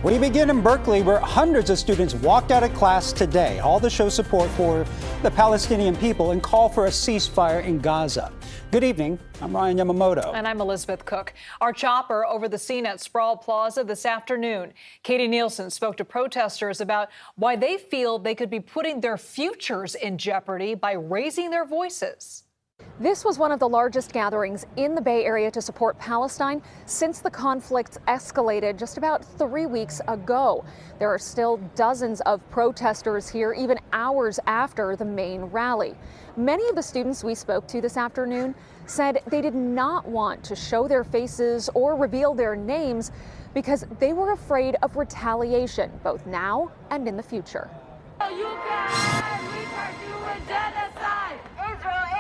We begin in Berkeley, where hundreds of students walked out of class today, all to show support for the Palestinian people and call for a ceasefire in Gaza. Good evening. I'm Ryan Yamamoto. And I'm Elizabeth Cook. Our chopper over the scene at Sproul Plaza this afternoon. Katie Nielsen spoke to protesters about why they feel they could be putting their futures in jeopardy by raising their voices. This was one of the largest gatherings in the Bay Area to support Palestine since the conflict escalated just about 3 weeks ago. There are still dozens of protesters here, even hours after the main rally. Many of the students we spoke to this afternoon said they did not want to show their faces or reveal their names because they were afraid of retaliation, both now and in the future. You can't! We can't do a genocide!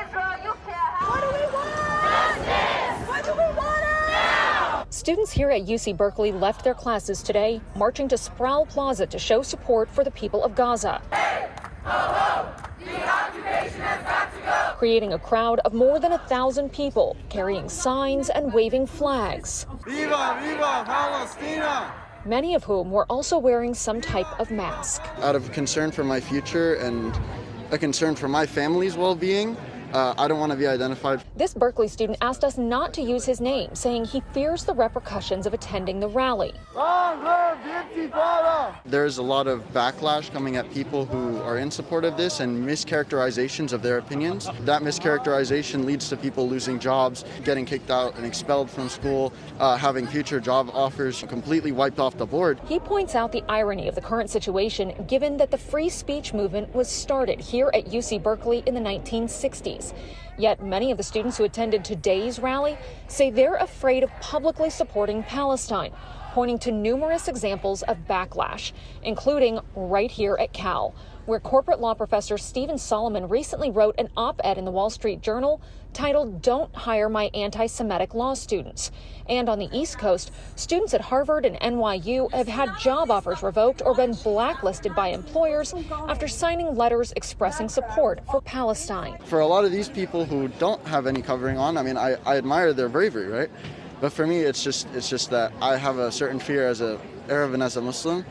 Israel, you can't! What do we want? Justice! What do we want now? Students here at UC Berkeley left their classes today, marching to Sproul Plaza to show support for the people of Gaza. Hey! Ho, ho! The occupation has got to go! Creating a crowd of more than 1,000 people, carrying signs and waving flags. Viva, viva, Palestina! Many of whom were also wearing some type of mask. Out of concern for my future and a concern for my family's well-being, I don't want to be identified. This Berkeley student asked us not to use his name, saying he fears the repercussions of attending the rally. There's a lot of backlash coming at people who are in support of this and mischaracterizations of their opinions. That mischaracterization leads to people losing jobs, getting kicked out and expelled from school, having future job offers completely wiped off the board. He points out the irony of the current situation, given that the free speech movement was started here at UC Berkeley in the 1960s. Yet many of the students who attended today's rally say they're afraid of publicly supporting Palestine, pointing to numerous examples of backlash, including right here at Cal, where corporate law professor Stephen Solomon recently wrote an op-ed in the Wall Street Journal titled "Don't Hire My Anti-Semitic Law Students." And on the East Coast, students at Harvard and NYU have had job offers revoked or been blacklisted by employers after signing letters expressing support for Palestine. For a lot of these people who don't have any covering on, I mean, I admire their bravery, right? But for me, it's just that I have a certain fear as an Arab and as a Muslim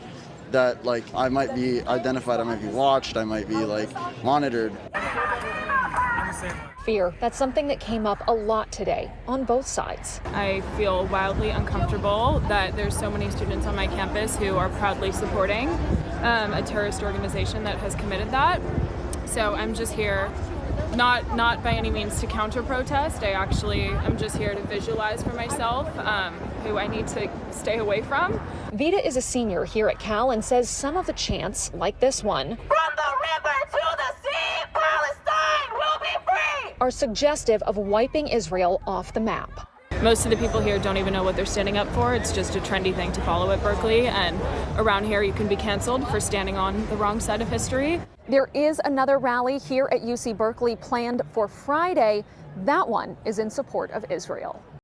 that, like, I might be identified, I might be watched, I might be, like, monitored. Fear, that's something that came up a lot today on both sides. I feel wildly uncomfortable that there's so many students on my campus who are proudly supporting a terrorist organization that has committed that. So I'm just here not by any means to counter-protest. I'm just here to visualize for myself who I need to stay away from. Vita is a senior here at Cal and says some of the chants, like this one, From the river to the sea, Palestine will be free! are suggestive of wiping Israel off the map. Most of the people here don't even know what they're standing up for. It's just a trendy thing to follow at Berkeley, and around here you can be canceled for standing on the wrong side of history. There is another rally here at UC Berkeley planned for Friday. That one is in support of Israel.